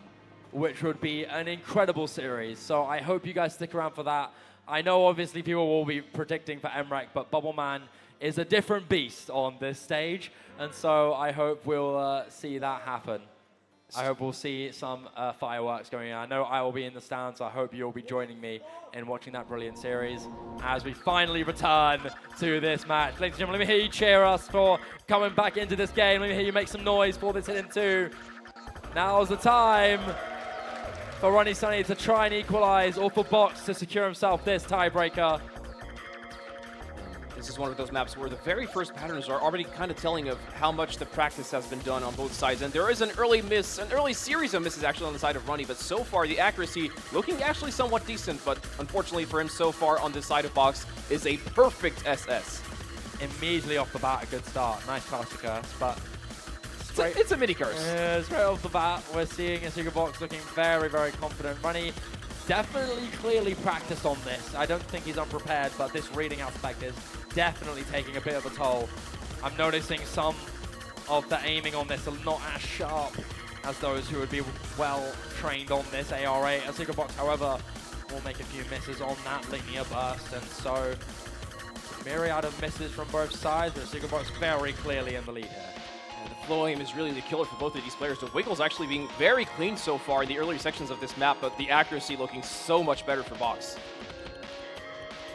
which would be an incredible series. So I hope you guys stick around for that. I know obviously people will be predicting for Emrek, but Bubbleman is a different beast on this stage, and so I hope we'll see that happen. I hope we'll see some fireworks going on. I know I will be in the stands, so I hope you'll be joining me in watching that brilliant series as we finally return to this match. Ladies and gentlemen, let me hear you cheer us for coming back into this game. Let me hear you make some noise for this Hidden 2. Now's the time for runnysunny to try and equalize, or for Box to secure himself this tiebreaker. This is one of those maps where the very first patterns are already kind of telling of how much the practice has been done on both sides. And there is an early series of misses actually on the side of Runny, but so far the accuracy looking actually somewhat decent, but unfortunately for him so far on this side of Box is a perfect SS. Immediately off the bat, a good start. Nice classic curse, but it's a mini curse. Straight off the bat, we're seeing ASecretBox looking very, very confident. Runny definitely clearly practiced on this. I don't think he's unprepared, but this reading aspect is definitely taking a bit of a toll. I'm noticing some of the aiming on this are not as sharp as those who would be well trained on this ARA. ASecretBox, however, will make a few misses on that linear burst, and so myriad of misses from both sides, but ASecretBox very clearly in the lead here. The flow aim is really the killer for both of these players. The wiggles actually being very clean so far in the earlier sections of this map, but the accuracy looking so much better for Box.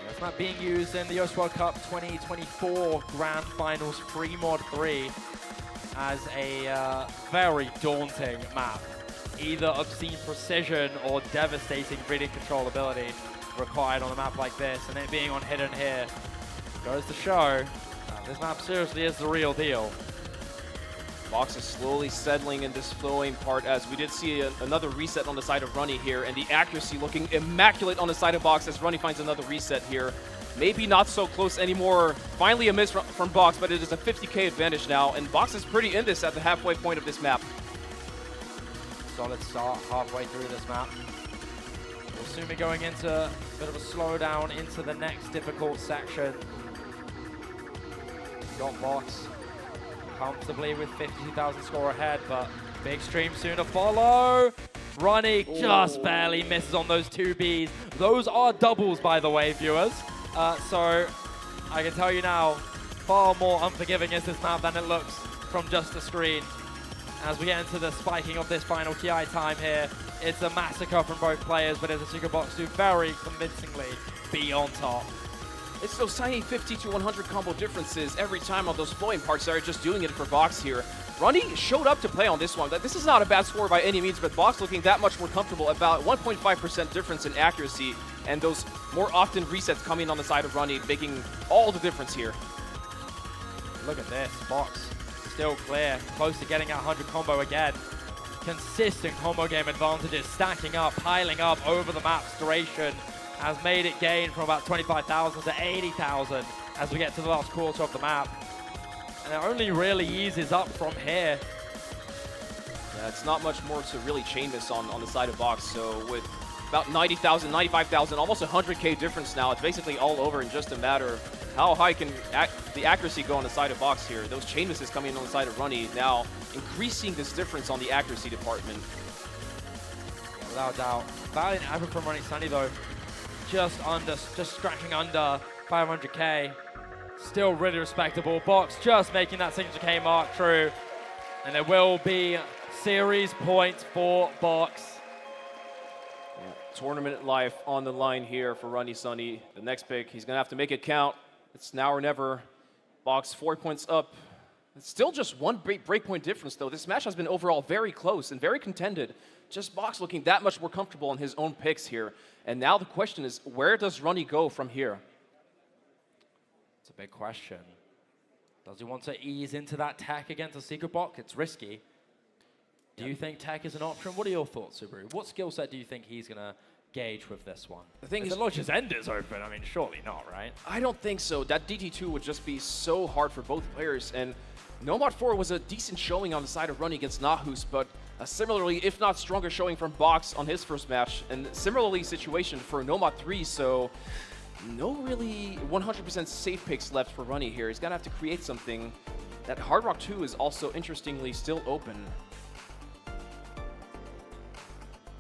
This map being used in the US World Cup 2024 Grand Finals Free Mod 3 as a very daunting map. Either obscene precision or devastating reading controllability required on a map like this, and it being on Hidden here goes to show this map seriously is the real deal. Box is slowly settling in this flow aim part, as we did see another reset on the side of Runny here, and the accuracy looking immaculate on the side of Box as Runny finds another reset here. Maybe not so close anymore. Finally a miss from Box, but it is a 50k advantage now, and Box is pretty in this at the halfway point of this map. Solid start halfway through this map. We'll soon be going into a bit of a slowdown into the next difficult section. Got Box comfortably with 52,000 score ahead, but big stream soon to follow. Runny just barely misses on those two Bs. Those are doubles, by the way, viewers. So I can tell you now, far more unforgiving is this map than it looks from just the screen. As we get into the spiking of this final KI time here, it's a massacre from both players, but as ASecretBox do very convincingly be on top. It's those tiny 50 to 100 combo differences every time on those flowing parts that are just doing it for Box here. Runny showed up to play on this one. This is not a bad score by any means, but Box looking that much more comfortable, about 1.5% difference in accuracy, and those more often resets coming on the side of Runny, making all the difference here. Look at this, Box still clear, close to getting that 100 combo again. Consistent combo game advantages stacking up, piling up over the map's duration, has made it gain from about 25,000 to 80,000 as we get to the last quarter of the map. And it only really eases up from here. Yeah, it's not much more to really chain this on the side of Box. So with about 90,000, 95,000, almost 100K difference now, it's basically all over in just a matter of how high can the accuracy go on the side of Box here. Those chain misses coming in on the side of Runny, now increasing this difference on the accuracy department. Yeah, without doubt. Valiant effort from runnysunny though. Just scratching under 500K. Still really respectable. Box just making that 600K mark true. And there will be series points for Box. Yeah, tournament life on the line here for runnysunny. The next pick, he's going to have to make it count. It's now or never. Box 4 points up. It's still just one breakpoint difference, though. This match has been overall very close and very contended. Just Box looking that much more comfortable in his own picks here. And now the question is, where does Runny go from here? It's a big question. Does he want to ease into that tech against ASecretBox? It's risky. Do you think tech is an option? What are your thoughts, Subaru? What skill set do you think he's going to gauge with this one? The thing is, the Lodge's end is open. I mean, surely not, right? I don't think so. That DT2 would just be so hard for both players. And Nomad 4 was a decent showing on the side of Runny against Nahus, but similarly, if not stronger showing from Box on his first match, and similarly situation for Nomad 3, so no really 100% safe picks left for Runny here. He's going to have to create something. That Hard Rock 2 is also interestingly still open.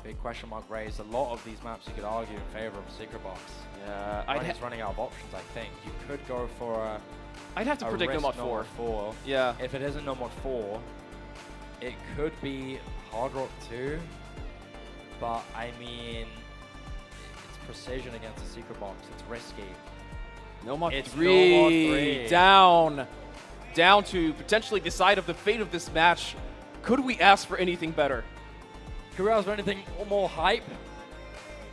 Big question mark raised. A lot of these maps you could argue in favor of ASecretBox. Yeah, Runny's running out of options, I think. You could go for a I'd have to predict Nomad 4. Yeah. If it isn't Nomad 4, it could be Hard Rock 2, but I mean, it's precision against ASecretBox. It's risky. Nomad 3 down to potentially decide of the fate of this match. Could we ask for anything better? Could we ask for anything more hype?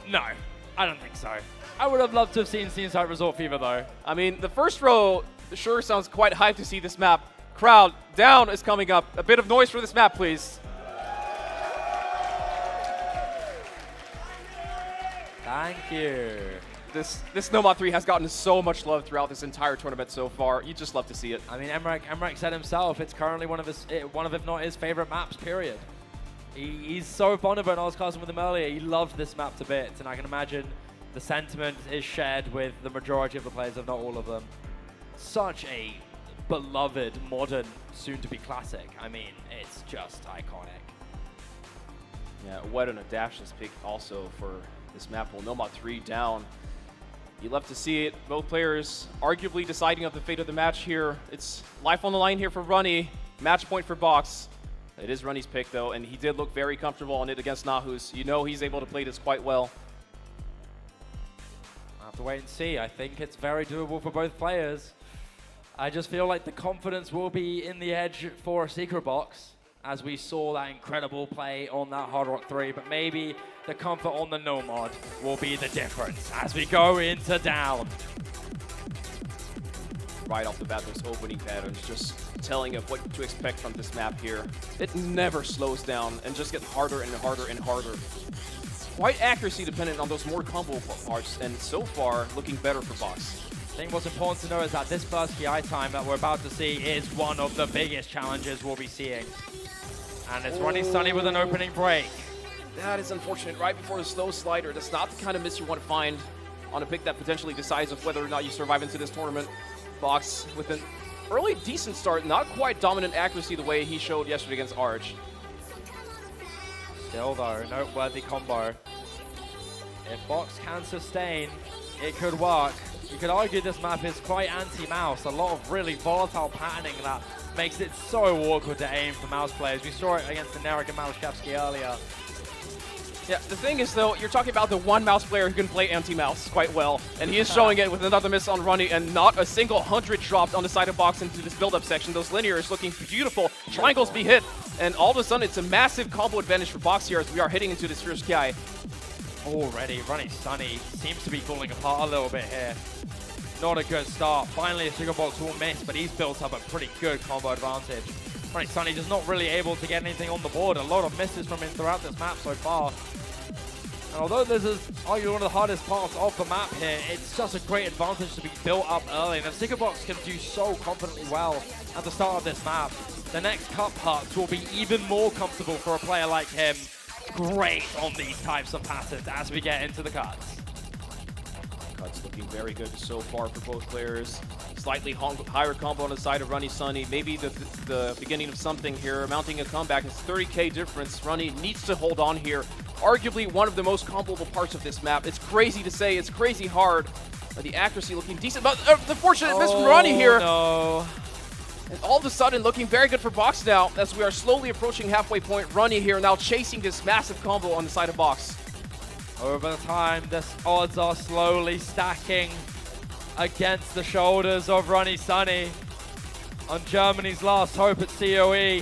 No, I don't think so. I would have loved to have seen Steamside Resort Fever though. I mean, the first row sure sounds quite hyped to see this map. Crowd down is coming up. A bit of noise for this map, please. Thank you. This Nomad 3 has gotten so much love throughout this entire tournament so far. You just love to see it. I mean, Emmerich said himself, it's currently one of if not his favorite maps, period. He's so fond of it, and I was casting with him earlier. He loved this map to bits, and I can imagine the sentiment is shared with the majority of the players, if not all of them. Such a beloved, modern, soon-to-be classic. I mean, it's just iconic. Yeah, Wet on a dashless pick also for this map. Well, Nomad 3 down. You love to see it. Both players arguably deciding of the fate of the match here. It's life on the line here for Runny. Match point for Box. It is Runny's pick, though, and he did look very comfortable on it against Nahus. You know he's able to play this quite well. I'll have to wait and see. I think it's very doable for both players. I just feel like the confidence will be in the edge for ASecretBox, as we saw that incredible play on that Hard Rock 3, but maybe the comfort on the Nomad will be the difference as we go into down. Right off the bat, those opening patterns just telling of what to expect from this map here. It never slows down and just gets harder and harder and harder. Quite accuracy dependent on those more combo parts, and so far looking better for Box. I think what's important to know is that this first PI time that we're about to see is one of the biggest challenges we'll be seeing. And it's runnysunny with an opening break. That is unfortunate. Right before the slow slider. That's not the kind of miss you want to find on a pick that potentially decides of whether or not you survive into this tournament. Box with an early decent start, not quite dominant accuracy the way he showed yesterday against Arch. Still though, noteworthy combo. If Box can sustain, it could work. You could argue this map is quite anti-mouse. A lot of really volatile patterning that makes it so awkward to aim for mouse players. We saw it against the Nerek and Malashevsky earlier. Yeah, the thing is, though, you're talking about the one mouse player who can play anti-mouse quite well, and he is showing it with another miss on Runny, and not a single 100 dropped on the side of box into this build-up section. Those linears looking beautiful. Triangles be hit, and all of a sudden, it's a massive combo advantage for box here as we are heading into this first guy. Already, runnysunny seems to be falling apart a little bit here. Not a good start. Finally, ASecretBox will miss, but he's built up a pretty good combo advantage. runnysunny just not really able to get anything on the board. A lot of misses from him throughout this map so far. And although this is arguably one of the hardest parts of the map here, it's just a great advantage to be built up early. And ASecretBox can do so confidently well at the start of this map. The next cup parts will be even more comfortable for a player like him. Great on these types of patterns as we get into the cuts. Cuts looking very good so far for both players. Slightly higher combo on the side of runnysunny. Maybe the beginning of something here. Mounting a comeback. It's 30k difference. Runny needs to hold on here. Arguably one of the most comboable parts of this map. It's crazy to say. It's crazy hard. But the accuracy looking decent. But the fortunate miss from Runny here. No. And all of a sudden looking very good for box now as we are slowly approaching halfway point. Runny here now chasing this massive combo on the side of box. Over the time, the odds are slowly stacking against the shoulders of runnysunny. On Germany's last hope at COE,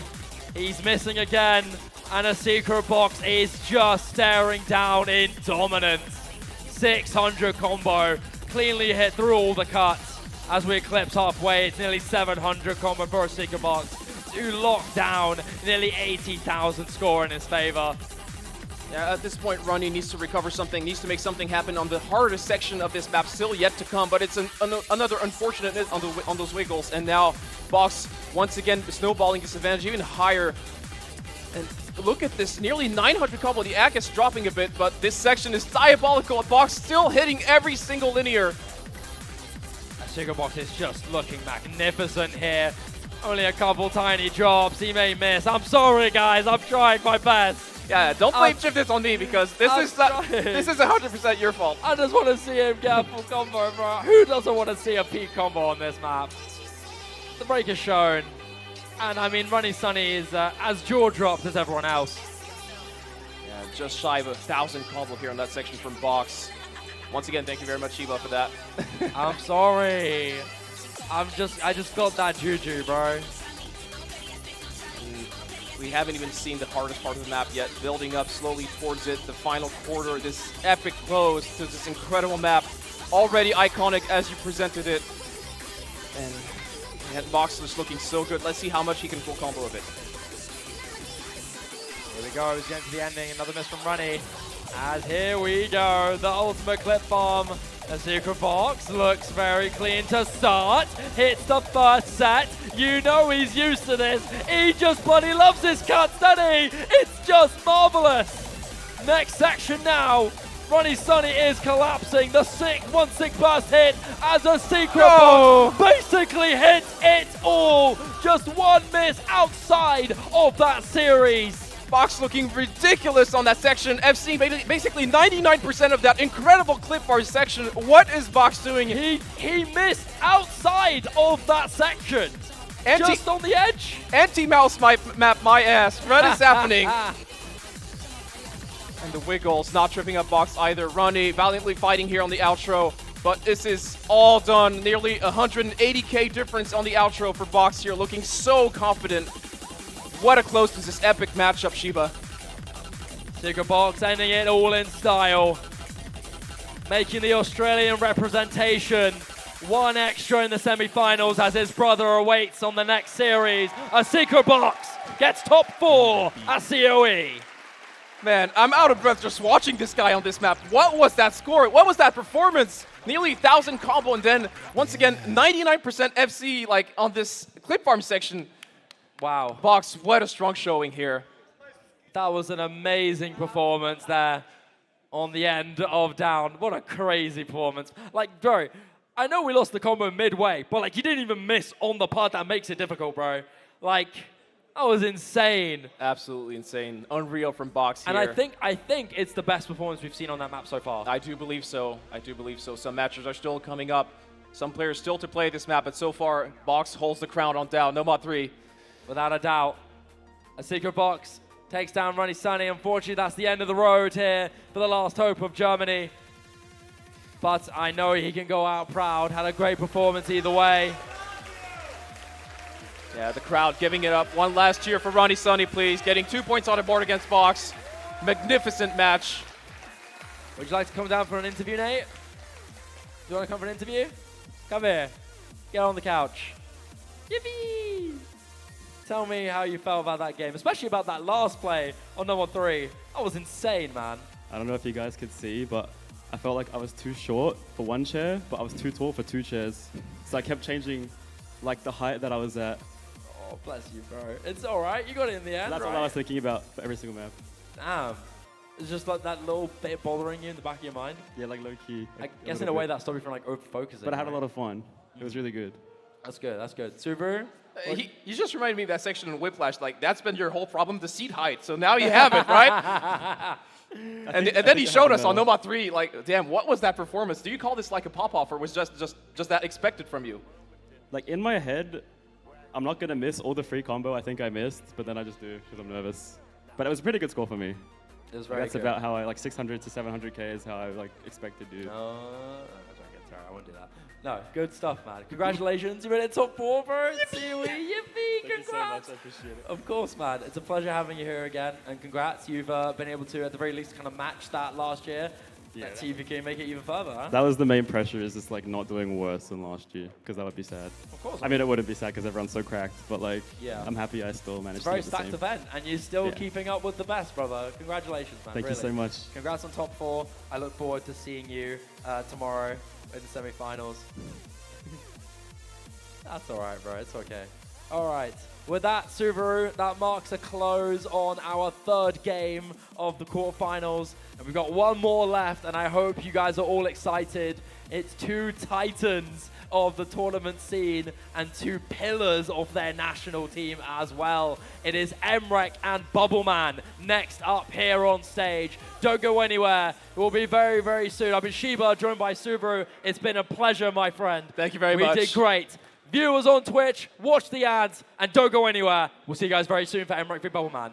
he's missing again, and ASecretBox is just staring down in dominance. 600 combo, cleanly hit through all the cuts. As we eclipse halfway, it's nearly 700 combo for ASecretBox to lock down nearly 80,000 score in his favor. Yeah, at this point, Runny needs to recover something, needs to make something happen on the hardest section of this map, still yet to come, but it's another unfortunate miss on those wiggles, and now Box, once again, snowballing this advantage even higher. And look at this, nearly 900 combo, the ACK is dropping a bit, but this section is diabolical, Box still hitting every single linear. ASecretBox is just looking magnificent here. Only a couple tiny drops, he may miss. I'm sorry guys, I'm trying my best. Yeah, don't blame Shift on me because this is 100% your fault. I just want to see him get a full combo, bro. Who doesn't want to see a peak combo on this map? The break is shown. And I mean, runnysunny is as jaw-dropped as everyone else. Yeah, just shy of 1,000 combo here on that section from Box. Once again, thank you very much, Shiba, for that. I'm sorry. I just got that juju, bro. We haven't even seen the hardest part of the map yet. Building up slowly towards it, the final quarter, this epic close to this incredible map. Already iconic as you presented it. And Box is looking so good. Let's see how much he can full combo of it. Here we go, he's getting to the ending. Another miss from Runny. As here we go, the ultimate clip bomb. ASecretBox looks very clean to start. Hits the first set. You know he's used to this. He just bloody loves his cuts, doesn't he? It's just marvelous. Next section now. runnysunny is collapsing. The 1-6 burst hit as ASecretBox basically hits it all. Just one miss outside of that series. Box looking ridiculous on that section. FC basically 99% of that incredible clip bar section. What is Box doing? He missed outside of that section. Just on the edge. Anti-mouse map my ass. What is happening? And the wiggles not tripping up Box either. Runny valiantly fighting here on the outro. But this is all done. Nearly 180k difference on the outro for Box here. Looking so confident. What a close to this epic matchup, Shiba. ASecretBox ending it all in style. Making the Australian representation one extra in the semi-finals as his brother awaits on the next series. ASecretBox gets top 4 at COE. Man, I'm out of breath just watching this guy on this map. What was that score? What was that performance? Nearly 1,000 combo and then, once again, 99% FC like on this clip farm section. Wow. Box, what a strong showing here. That was an amazing performance there on the end of down. What a crazy performance. Like, bro, I know we lost the combo midway, but like you didn't even miss on the part that makes it difficult, bro. Like, That was insane. Absolutely insane. Unreal from Box here. And I think it's the best performance we've seen on that map so far. I do believe so. I do believe so. Some matches are still coming up. Some players still to play this map, but so far, Box holds the crown on down. No mod 3. Without a doubt. ASecretBox takes down runnysunny. Unfortunately, that's the end of the road here for the last hope of Germany. But I know he can go out proud. Had a great performance either way. Yeah, the crowd giving it up. One last cheer for runnysunny, please. Getting 2 points on the board against Box. Magnificent match. Would you like to come down for an interview, Nate? Do you want to come for an interview? Come here. Get on the couch. Yippee! Tell me how you felt about that game, especially about that last play on number 3. That was insane, man. I don't know if you guys could see, but I felt like I was too short for one chair, but I was too tall for 2 chairs. So I kept changing like the height that I was at. Oh, bless you, bro. It's all right. You got it in the end, That's right? all I was thinking about for every single map. Damn. It's just like that little bit bothering you in the back of your mind. Yeah, like low key. I guess in a way that stopped you from like over-focusing. But I had a lot of fun. It was really good. That's good. That's good. Subaru? You just reminded me of that section in Whiplash. Like, that's been your whole problem, the seat height. So now you have it, right? and then he showed us on No Mod 3, like, damn, what was that performance? Do you call this like a pop-off, or was just that expected from you? Like, in my head, I'm not going to miss all the free combo I think I missed, but then I just do because I'm nervous. But it was a pretty good score for me. It was very That's good. about how I, like 600 to 700k is how I like expect to do. Sorry, I won't do that. No, good stuff, man. Congratulations. You made it top 4, bro. Yippee! Thank you so much, Congrats. I appreciate it. Of course, man. It's a pleasure having you here again. And congrats. You've been able to, at the very least, kind of match that last year. Yeah. Let's see if you can make it even further, huh? That was the main pressure, is just like not doing worse than last year, because that would be sad. Of course. I mean, it wouldn't be sad because everyone's so cracked, but like, Yeah. I'm happy I still managed It's a very to do the stacked same. event, and you're still Yeah. keeping up with the best, brother. Congratulations, man. Thank you really. so much. Congrats on top 4. I look forward to seeing you tomorrow in the semi-finals. That's all right, bro. It's okay. All right. With that, Subaru, that marks a close on our 3rd game of the quarterfinals. And we've got one more left, and I hope you guys are all excited. It's 2 titans of the tournament scene and 2 pillars of their national team as well. It is Emrek and Bubbleman next up here on stage. Don't go anywhere. It will be very, very soon. I've been Sheba, joined by Subaru. It's been a pleasure, my friend. Thank you very much. We did great. Viewers on Twitch, watch the ads, and don't go anywhere. We'll see you guys very soon for Emrek v Bubbleman.